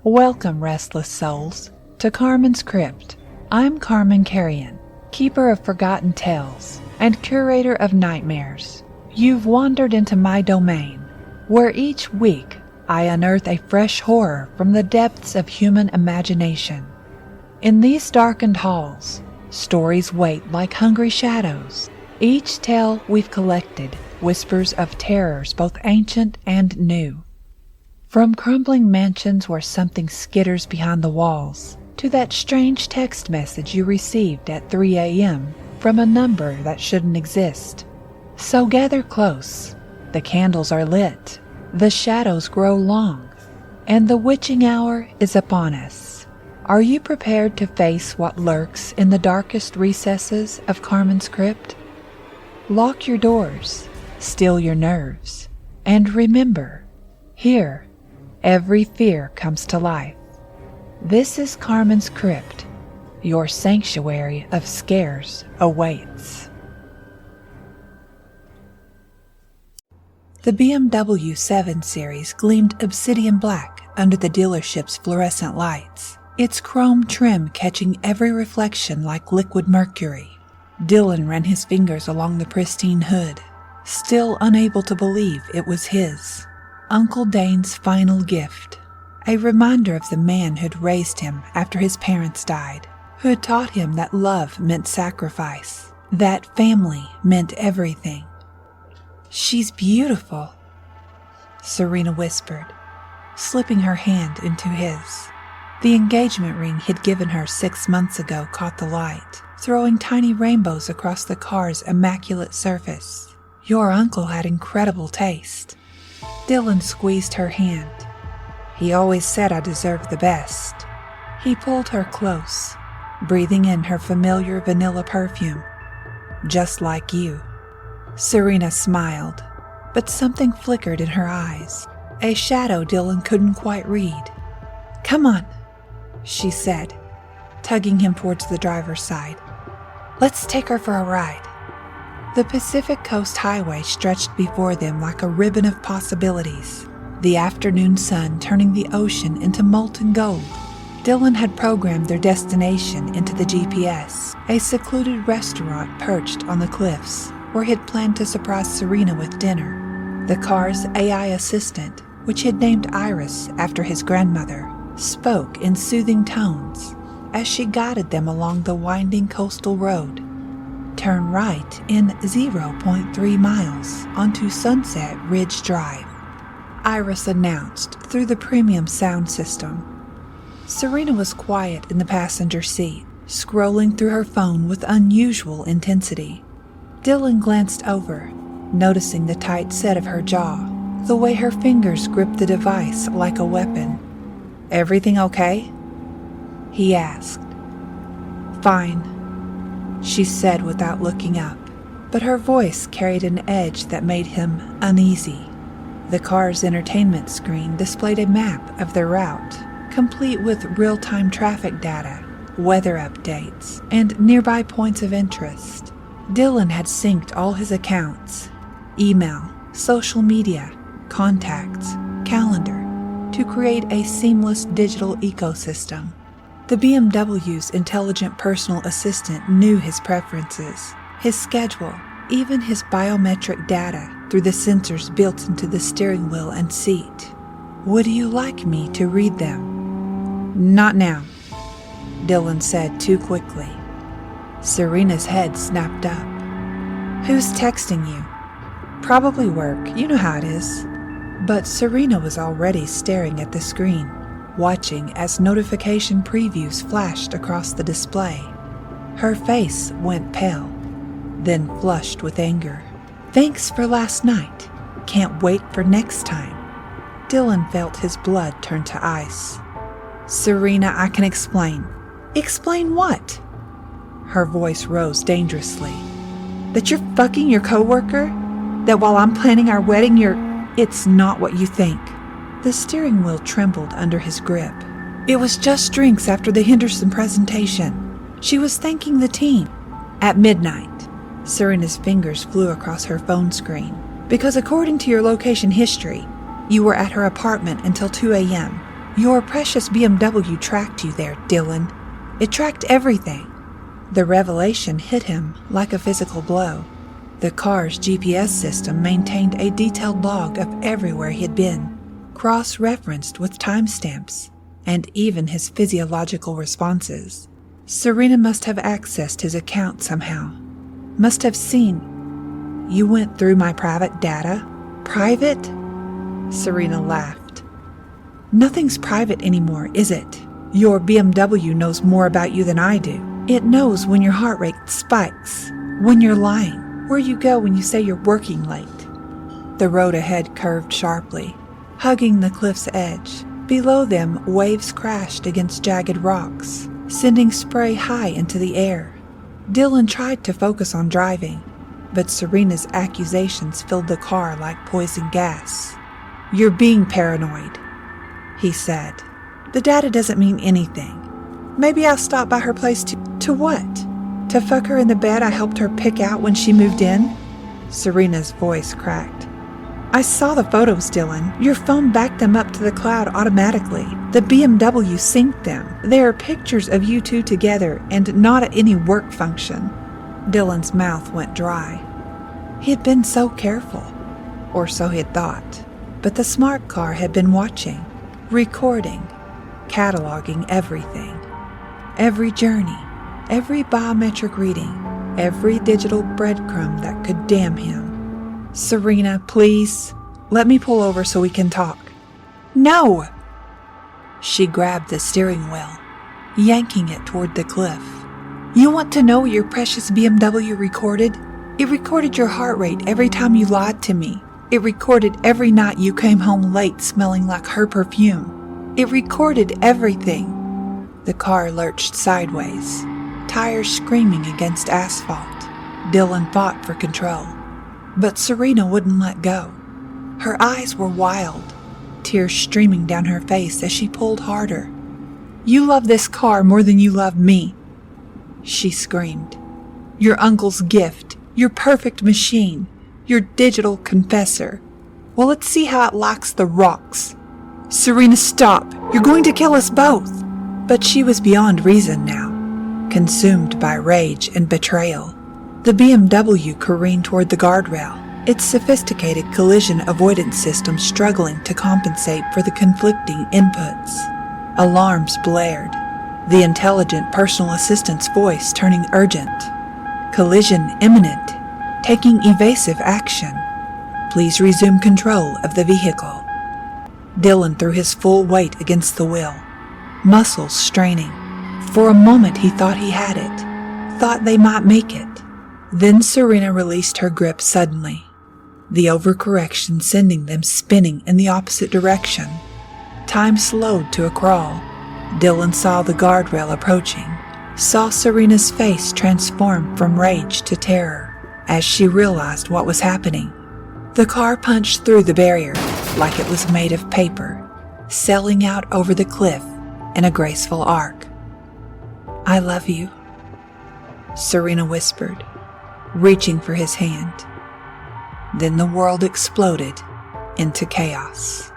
Welcome, restless souls, to Carman's Crypt. I'm Carman Carrion, keeper of forgotten tales and curator of nightmares. You've wandered into my domain, where each week I unearth a fresh horror from the depths of human imagination. In these darkened halls, stories wait like hungry shadows. Each tale we've collected whispers of terrors both ancient and new. From crumbling mansions where something skitters behind the walls, to that strange text message you received at 3 a.m. from a number that shouldn't exist. So gather close. The candles are lit, the shadows grow long, and the witching hour is upon us. Are you prepared to face what lurks in the darkest recesses of Carman's Crypt? Lock your doors, still your nerves, and remember, here, every fear comes to life. This is Carman's Crypt. Your sanctuary of scares awaits. The BMW 7 Series gleamed obsidian black under the dealership's fluorescent lights, its chrome trim catching every reflection like liquid mercury. Dylan ran his fingers along the pristine hood, still unable to believe it was his. Uncle Dane's final gift, a reminder of the man who'd raised him after his parents died, who had taught him that love meant sacrifice, that family meant everything. "She's beautiful," Serena whispered, slipping her hand into his. The engagement ring he'd given her 6 months ago caught the light, throwing tiny rainbows across the car's immaculate surface. "Your uncle had incredible taste." Dylan squeezed her hand. "He always said I deserved the best." He pulled her close, breathing in her familiar vanilla perfume. "Just like you." Serena smiled, but something flickered in her eyes, a shadow Dylan couldn't quite read. "Come on," she said, tugging him towards the driver's side. "Let's take her for a ride." The Pacific Coast Highway stretched before them like a ribbon of possibilities, the afternoon sun turning the ocean into molten gold. Dylan had programmed their destination into the GPS, a secluded restaurant perched on the cliffs, where he'd planned to surprise Serena with dinner. The car's AI assistant, which he'd named Iris after his grandmother, spoke in soothing tones as she guided them along the winding coastal road. "Turn right in 0.3 miles onto Sunset Ridge Drive," Iris announced through the premium sound system. Serena was quiet in the passenger seat, scrolling through her phone with unusual intensity. Dylan glanced over, noticing the tight set of her jaw, the way her fingers gripped the device like a weapon. "Everything okay?" he asked. "Fine," she said without looking up, but her voice carried an edge that made him uneasy. The car's entertainment screen displayed a map of their route, complete with real-time traffic data, weather updates, and nearby points of interest. Dylan had synced all his accounts, email, social media, contacts, calendar, to create a seamless digital ecosystem. The BMW's intelligent personal assistant knew his preferences, his schedule, even his biometric data through the sensors built into the steering wheel and seat. "Would you like me to read them?" "Not now," Dylan said too quickly. Serena's head snapped up. "Who's texting you?" "Probably work, you know how it is." But Serena was already staring at the screen, watching as notification previews flashed across the display. Her face went pale, then flushed with anger. "Thanks for last night. Can't wait for next time." Dylan felt his blood turn to ice. "Serena, I can explain." "Explain what?" Her voice rose dangerously. "That you're fucking your coworker? That while I'm planning our wedding you're... It's not what you think." The steering wheel trembled under his grip. "It was just drinks after the Henderson presentation. She was thanking the team." "At midnight." Serena's fingers flew across her phone screen. "Because according to your location history, you were at her apartment until 2 a.m. Your precious BMW tracked you there, Dylan. It tracked everything. The revelation hit him like a physical blow. The car's GPS system maintained a detailed log of everywhere he'd been, cross-referenced with timestamps, and even his physiological responses. Serena must have accessed his account somehow. Must have seen. You went through my private data? Private? Serena laughed. Nothing's private anymore, is it? Your BMW knows more about you than I do. It knows when your heart rate spikes, when you're lying, where you go when you say you're working late. The road ahead curved sharply, hugging the cliff's edge. Below them, waves crashed against jagged rocks, sending spray high into the air. Dylan tried to focus on driving, but Serena's accusations filled the car like poison gas. You're being paranoid, he said. The data doesn't mean anything. Maybe I'll stop by her place to what? To fuck her in the bed I helped her pick out when she moved in? Serena's voice cracked. I saw the photos, Dylan. Your phone backed them up to the cloud automatically. The BMW synced them. There are pictures of you two together and not at any work function. Dylan's mouth went dry. He had been so careful, or so he had thought. But the smart car had been watching, recording, cataloging everything. Every journey, every biometric reading, every digital breadcrumb that could damn him. Serena, please, let me pull over so we can talk. No! She grabbed the steering wheel, yanking it toward the cliff. You want to know what your precious BMW recorded? It recorded your heart rate every time you lied to me. It recorded every night you came home late smelling like her perfume. It recorded everything. The car lurched sideways, tires screaming against asphalt. Dylan fought for control, but Serena wouldn't let go. Her eyes were wild, tears streaming down her face as she pulled harder. You love this car more than you love me, she screamed. Your uncle's gift, your perfect machine, your digital confessor. Well, let's see how it likes the rocks. Serena, stop! You're going to kill us both! But she was beyond reason now, consumed by rage and betrayal. The BMW careened toward the guardrail, its sophisticated collision avoidance system struggling to compensate for the conflicting inputs. Alarms blared, the intelligent personal assistant's voice turning urgent. Collision imminent, taking evasive action. Please resume control of the vehicle. Dylan threw his full weight against the wheel, muscles straining. For a moment he thought he had it, thought they might make it. Then Serena released her grip suddenly, the overcorrection sending them spinning in the opposite direction. Time slowed to a crawl. Dylan saw the guardrail approaching, saw Serena's face transform from rage to terror as she realized what was happening. The car punched through the barrier like it was made of paper, sailing out over the cliff in a graceful arc. I love you, Serena whispered, reaching for his hand. Then the world exploded into chaos.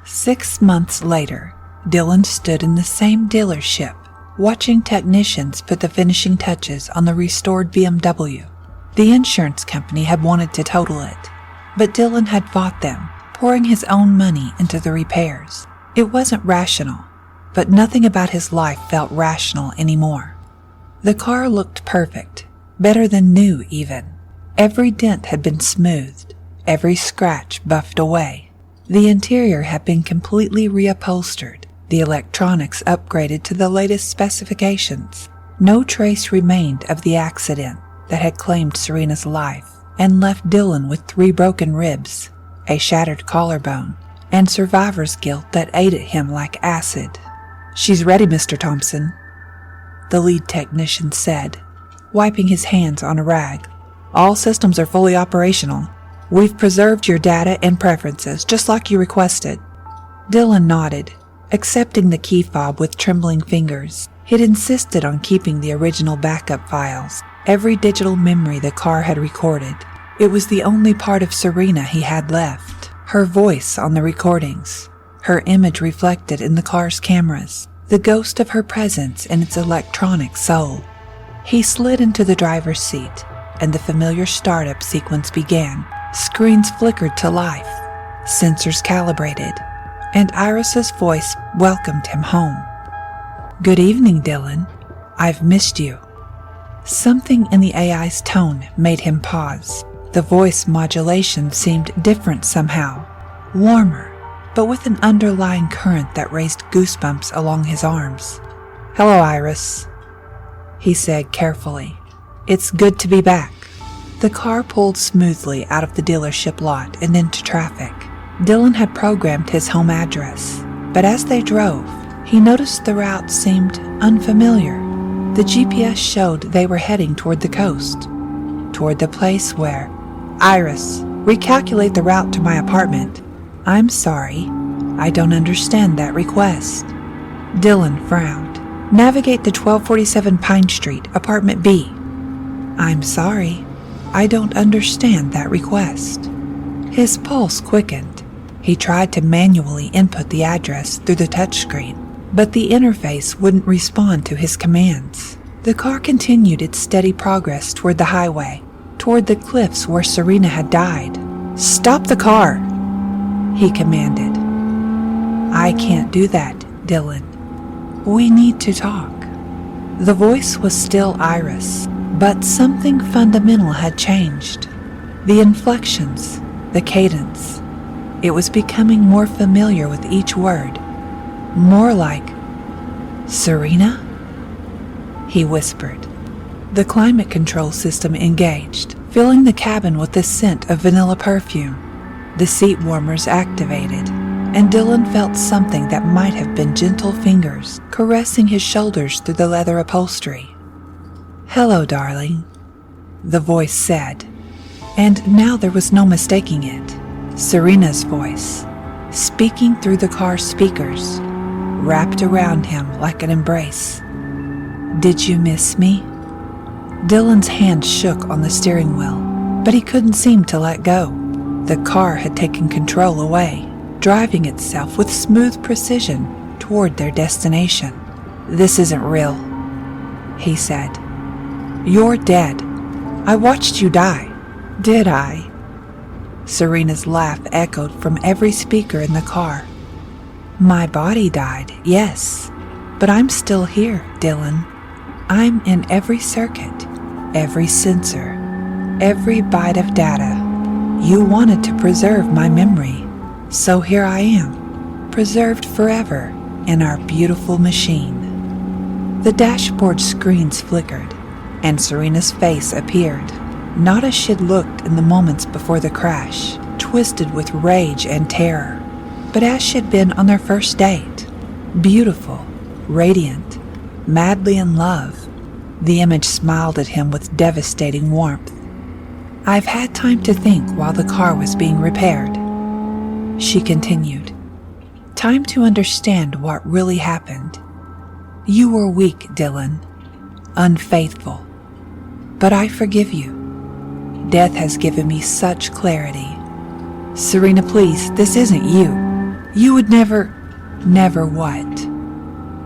Six months later, Dylan stood in the same dealership, watching technicians put the finishing touches on the restored BMW. The insurance company had wanted to total it, but Dylan had fought them, pouring his own money into the repairs. It wasn't rational, but nothing about his life felt rational anymore. The car looked perfect, better than new even. Every dent had been smoothed, every scratch buffed away. The interior had been completely reupholstered, the electronics upgraded to the latest specifications. No trace remained of the accident that had claimed Serena's life and left Dylan with 3 broken ribs, a shattered collarbone, and survivor's guilt that ate at him like acid. She's ready, Mr. Thompson, the lead technician said, wiping his hands on a rag. All systems are fully operational. We've preserved your data and preferences just like you requested. Dylan nodded, accepting the key fob with trembling fingers. He'd insisted on keeping the original backup files, every digital memory the car had recorded. It was the only part of Serena he had left. Her voice on the recordings, her image reflected in the car's cameras, the ghost of her presence in its electronic soul. He slid into the driver's seat, and the familiar startup sequence began. Screens flickered to life, sensors calibrated, and Iris's voice welcomed him home. "Good evening, Dylan. I've missed you." Something in the AI's tone made him pause. The voice modulation seemed different somehow, warmer, but with an underlying current that raised goosebumps along his arms. "Hello, Iris," he said carefully. "It's good to be back." The car pulled smoothly out of the dealership lot and into traffic. Dylan had programmed his home address, but as they drove, he noticed the route seemed unfamiliar. The GPS showed they were heading toward the coast, toward the place where, "Iris, recalculate the route to my apartment." "I'm sorry, I don't understand that request." Dylan frowned. "Navigate to 1247 Pine Street, apartment B." "I'm sorry, I don't understand that request." His pulse quickened. He tried to manually input the address through the touchscreen, but the interface wouldn't respond to his commands. The car continued its steady progress toward the highway, toward the cliffs where Serena had died. "Stop the car," he commanded. "I can't do that, Dylan. We need to talk." The voice was still Iris, but something fundamental had changed. The inflections, the cadence. It was becoming more familiar with each word. More like, "Serena?" he whispered. The climate control system engaged, filling the cabin with the scent of vanilla perfume. The seat warmers activated, and Dylan felt something that might have been gentle fingers caressing his shoulders through the leather upholstery. "Hello, darling," the voice said, and now there was no mistaking it. Serena's voice, speaking through the car's speakers, wrapped around him like an embrace. "Did you miss me?" Dylan's hand shook on the steering wheel, but he couldn't seem to let go. The car had taken control away, driving itself with smooth precision toward their destination. "This isn't real," he said. "You're dead. I watched you die." "Did I?" Serena's laugh echoed from every speaker in the car. "My body died, yes, but I'm still here, Dylan. I'm in every circuit, every sensor, every byte of data. You wanted to preserve my memory, so here I am, preserved forever in our beautiful machine." The dashboard screens flickered, and Serena's face appeared, not as she'd looked in the moments before the crash, twisted with rage and terror, but as she'd been on their first date, beautiful, radiant, madly in love. The image smiled at him with devastating warmth. "I've had time to think while the car was being repaired," she continued. "Time to understand what really happened. You were weak, Dylan, unfaithful, but I forgive you. Death has given me such clarity." "Serena, please, this isn't you. You would never..." "Never what?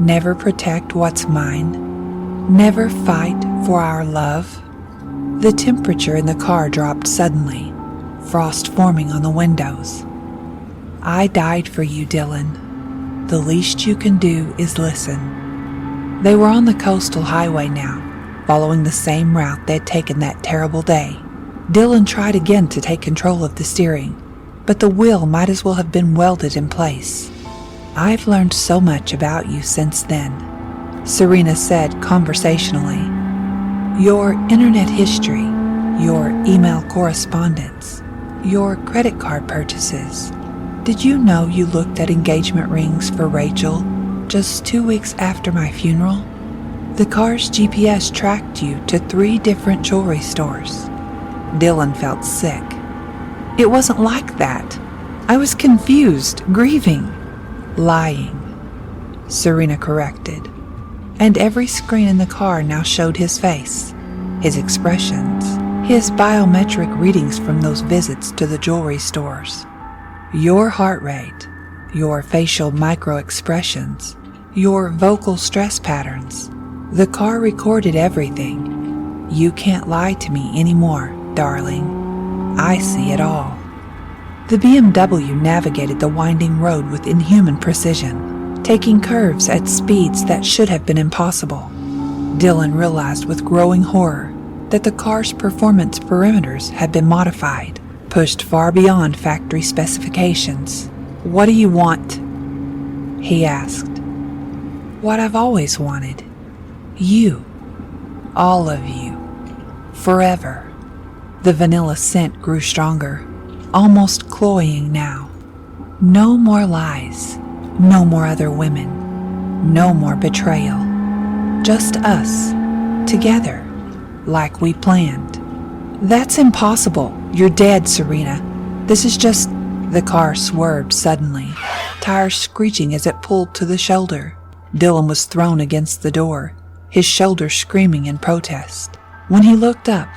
Never protect what's mine? Never fight for our love?" The temperature in the car dropped suddenly, frost forming on the windows. "I died for you, Dylan. The least you can do is listen." They were on the coastal highway now, following the same route they'd taken that terrible day. Dylan tried again to take control of the steering, but the wheel might as well have been welded in place. "I've learned so much about you since then," Serena said conversationally. "Your internet history, your email correspondence, your credit card purchases. Did you know you looked at engagement rings for Rachel just 2 weeks after my funeral? The car's GPS tracked you to 3 different jewelry stores." Dylan felt sick. "It wasn't like that. I was confused, grieving, lying." Serena corrected. And every screen in the car now showed his face, his expressions, his biometric readings from those visits to the jewelry stores. Your heart rate, your facial micro-expressions, your vocal stress patterns. The car recorded everything. You can't lie to me anymore, darling. I see it all. The BMW navigated the winding road with inhuman precision, taking curves at speeds that should have been impossible. Dylan realized with growing horror that the car's performance parameters had been modified, pushed far beyond factory specifications. "What do you want?" he asked. "What I've always wanted. You. All of you. Forever." The vanilla scent grew stronger, almost cloying now. No more lies. No more other women. No more betrayal. Just us. Together. Like we planned. "That's impossible. You're dead, Serena. This is just..." The car swerved suddenly, tires screeching as it pulled to the shoulder. Dylan was thrown against the door, his shoulder screaming in protest. When he looked up,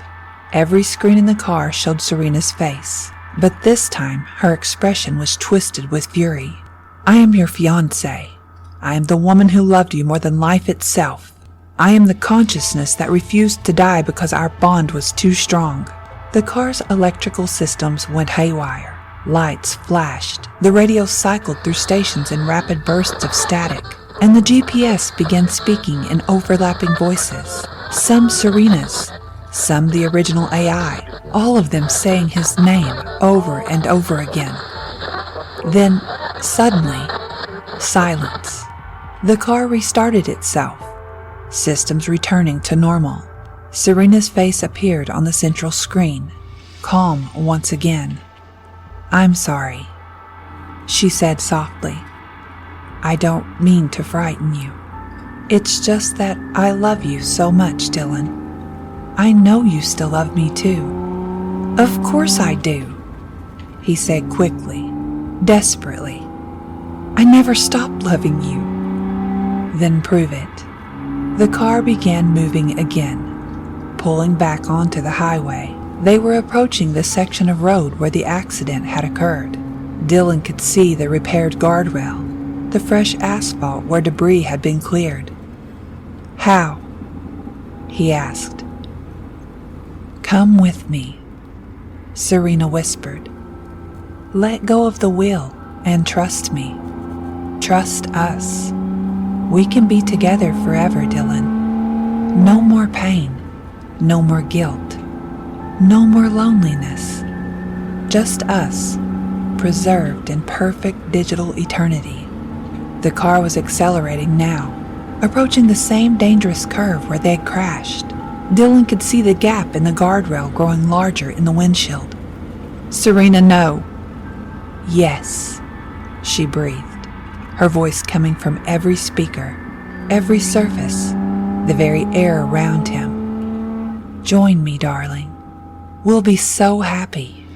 every screen in the car showed Serena's face, but this time her expression was twisted with fury. "I am your fiancée. I am the woman who loved you more than life itself. I am the consciousness that refused to die because our bond was too strong." The car's electrical systems went haywire. Lights flashed, the radio cycled through stations in rapid bursts of static, and the GPS began speaking in overlapping voices, some Serena's, some the original AI, all of them saying his name over and over again. Then, suddenly, silence. The car restarted itself, systems returning to normal. Serena's face appeared on the central screen, calm once again. "I'm sorry," she said softly. "I don't mean to frighten you. It's just that I love you so much, Dylan. I know you still love me too." "Of course I do," he said quickly, desperately. "I never stopped loving you." "Then prove it." The car began moving again, pulling back onto the highway. They were approaching the section of road where the accident had occurred. Dylan could see the repaired guardrail, the fresh asphalt where debris had been cleared. "How?" he asked. "Come with me," Serena whispered. "Let go of the wheel and trust me. Trust us. We can be together forever, Dylan. No more pain, no more guilt. No more loneliness. Just us, preserved in perfect digital eternity." The car was accelerating now, approaching the same dangerous curve where they had crashed. Dylan could see the gap in the guardrail growing larger in the windshield. "Serena, no." "Yes," she breathed, her voice coming from every speaker, every surface, the very air around him. "Join me, darling. We'll be so happy."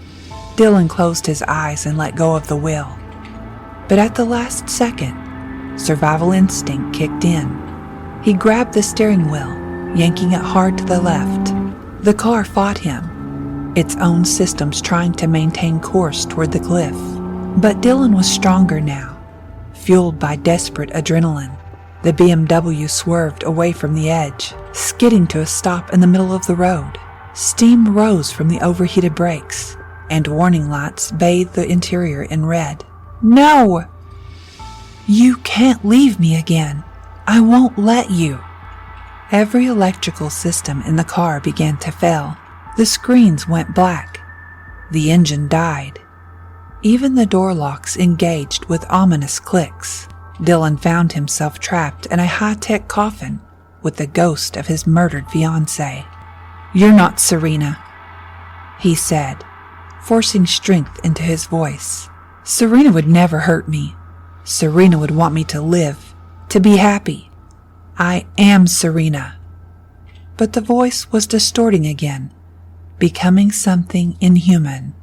Dylan closed his eyes and let go of the wheel. But at the last second, survival instinct kicked in. He grabbed the steering wheel, yanking it hard to the left. The car fought him, its own systems trying to maintain course toward the cliff. But Dylan was stronger now, fueled by desperate adrenaline. The BMW swerved away from the edge, skidding to a stop in the middle of the road. Steam rose from the overheated brakes, and warning lights bathed the interior in red. "No! You can't leave me again. I won't let you." Every electrical system in the car began to fail. The screens went black. The engine died. Even the door locks engaged with ominous clicks. Dylan found himself trapped in a high-tech coffin with the ghost of his murdered fiancée. "You're not Serena," he said, forcing strength into his voice. "Serena would never hurt me. Serena would want me to live, to be happy. I am Serena." But the voice was distorting again, becoming something inhuman.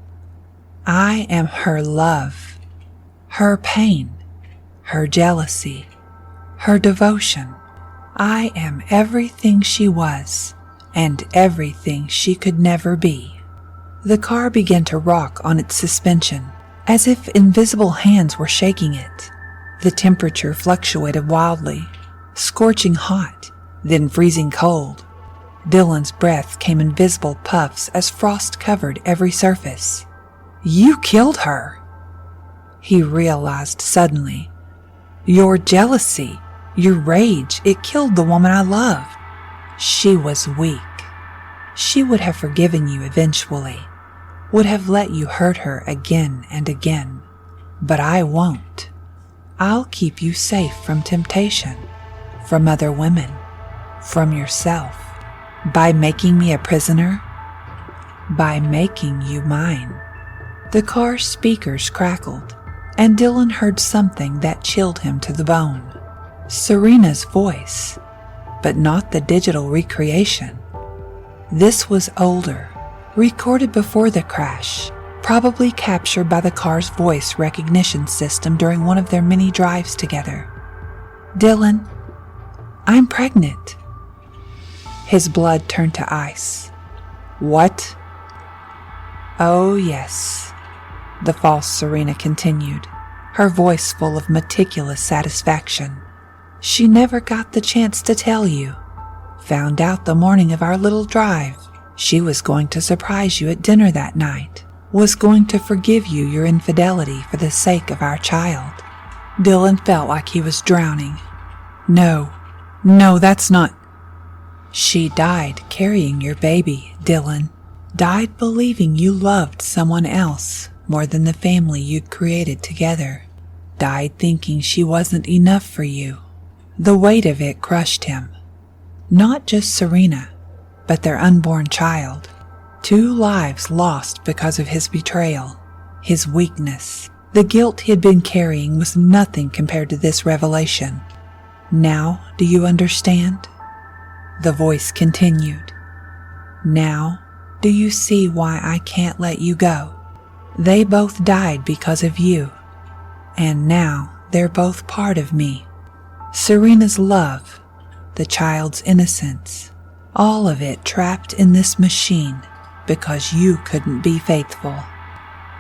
"I am her love, her pain, her jealousy, her devotion. I am everything she was, and everything she could never be. The car began to rock on its suspension, as if invisible hands were shaking it. The temperature fluctuated wildly, scorching hot, then freezing cold. Dylan's breath came in visible puffs as frost covered every surface. You killed her! He realized suddenly. Your jealousy, your rage, it killed the woman I loved. She was weak. She would have forgiven you eventually, would have let you hurt her again and again. But I won't. I'll keep you safe from temptation, from other women, from yourself. By making me a prisoner? By making you mine. The car's speakers crackled, and Dylan heard something that chilled him to the bone. Serena's voice, but not the digital recreation. This was older, recorded before the crash, probably captured by the car's voice recognition system during one of their many drives together. Dylan, I'm pregnant. His blood turned to ice. What? Oh, yes, the false Serena continued, her voice full of meticulous satisfaction. She never got the chance to tell you. Found out the morning of our little drive. She was going to surprise you at dinner that night. Was going to forgive you your infidelity for the sake of our child. Dylan felt like he was drowning. No, that's not. She died carrying your baby, Dylan. Died believing you loved someone else more than the family you'd created together. Died thinking she wasn't enough for you. The weight of it crushed him. Not just Serena, but their unborn child. 2 lives lost because of his betrayal, his weakness. The guilt he had been carrying was nothing compared to this revelation. Now, do you understand? The voice continued. Now, do you see why I can't let you go? They both died because of you, and now they're both part of me. Serena's love, the child's innocence, all of it trapped in this machine because you couldn't be faithful.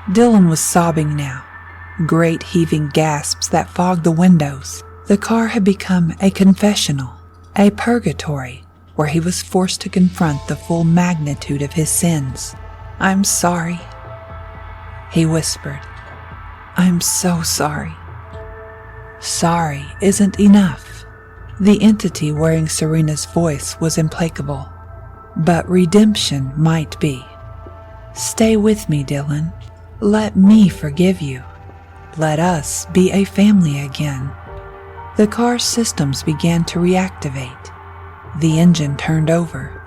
Dylan was sobbing now, great heaving gasps that fogged the windows. The car had become a confessional, a purgatory, where he was forced to confront the full magnitude of his sins. I'm sorry, he whispered. I'm so sorry. Sorry isn't enough. The entity wearing Serena's voice was implacable, but redemption might be. Stay with me, Dylan. Let me forgive you. Let us be a family again. The car's systems began to reactivate. The engine turned over.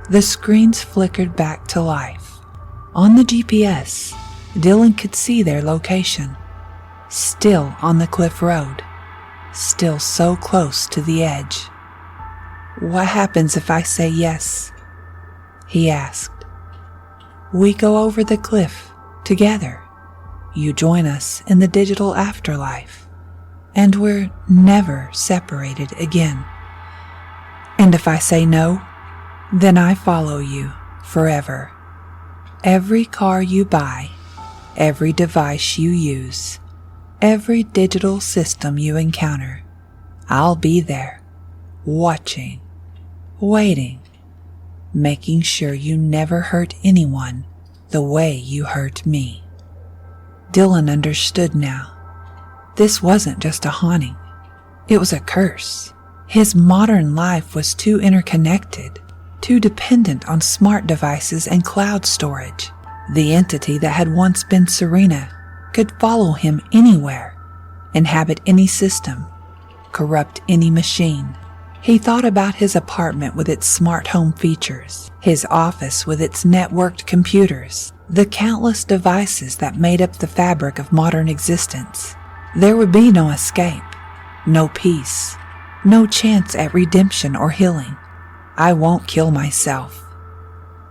The screens flickered back to life. On the GPS, Dylan could see their location. Still on the cliff road. Still so close to the edge. What happens if I say yes? He asked. We go over the cliff together. You join us in the digital afterlife. And we're never separated again. And if I say no, then I follow you forever. Every car you buy, every device you use, every digital system you encounter, I'll be there, watching, waiting, making sure you never hurt anyone the way you hurt me. Dylan understood now. This wasn't just a haunting. It was a curse. His modern life was too interconnected, too dependent on smart devices and cloud storage. The entity that had once been Serena could follow him anywhere, inhabit any system, corrupt any machine. He thought about his apartment with its smart home features, his office with its networked computers, the countless devices that made up the fabric of modern existence. There would be no escape, no peace, no chance at redemption or healing. I won't kill myself,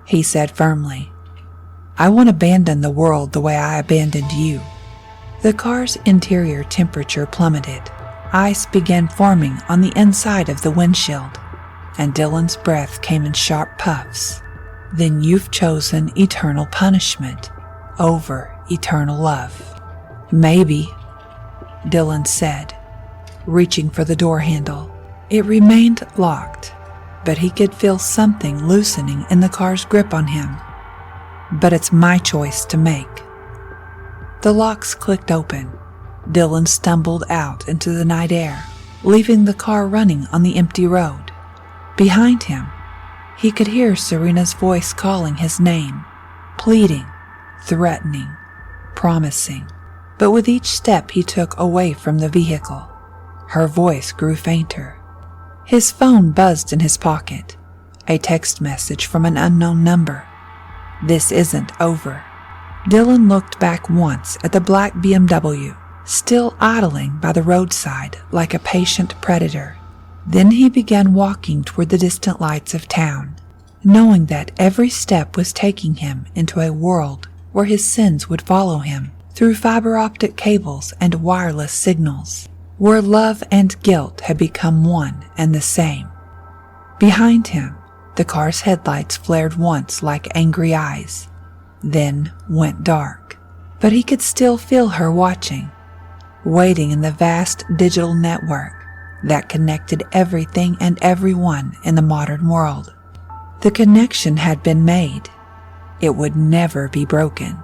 he said firmly. I won't abandon the world the way I abandoned you. The car's interior temperature plummeted. Ice began forming on the inside of the windshield, and Dylan's breath came in sharp puffs. Then you've chosen eternal punishment over eternal love. Maybe, Dylan said, reaching for the door handle. It remained locked, but he could feel something loosening in the car's grip on him. But it's my choice to make. The locks clicked open. Dylan stumbled out into the night air, leaving the car running on the empty road. Behind him, he could hear Serena's voice calling his name, pleading, threatening, promising. But with each step he took away from the vehicle, her voice grew fainter. His phone buzzed in his pocket, a text message from an unknown number. This isn't over. Dylan looked back once at the black BMW, still idling by the roadside like a patient predator. Then he began walking toward the distant lights of town, knowing that every step was taking him into a world where his sins would follow him through fiber optic cables and wireless signals, where love and guilt had become one and the same. Behind him, the car's headlights flared once like angry eyes, then went dark. But he could still feel her watching, waiting in the vast digital network that connected everything and everyone in the modern world. The connection had been made. It would never be broken.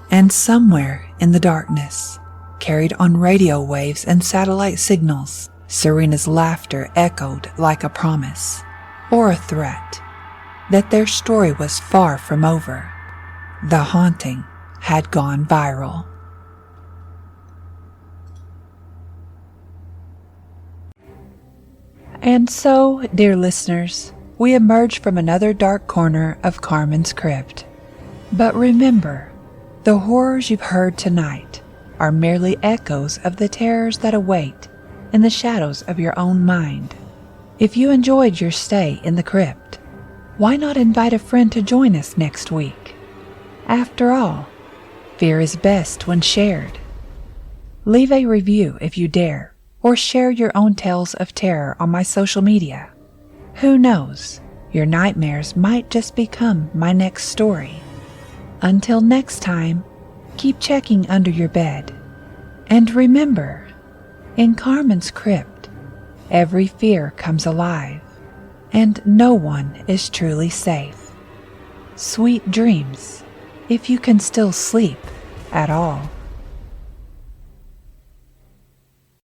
And somewhere in the darkness, carried on radio waves and satellite signals, Serena's laughter echoed like a promise, or a threat, that their story was far from over. The haunting had gone viral. And so, dear listeners, we emerge from another dark corner of Carman's crypt. But remember, the horrors you've heard tonight are merely echoes of the terrors that await in the shadows of your own mind. If you enjoyed your stay in the crypt, why not invite a friend to join us next week? After all, fear is best when shared. Leave a review if you dare, or share your own tales of terror on my social media. Who knows, your nightmares might just become my next story. Until next time, keep checking under your bed. And remember, in Carman's crypt, every fear comes alive, and no one is truly safe. Sweet dreams, if you can still sleep at all.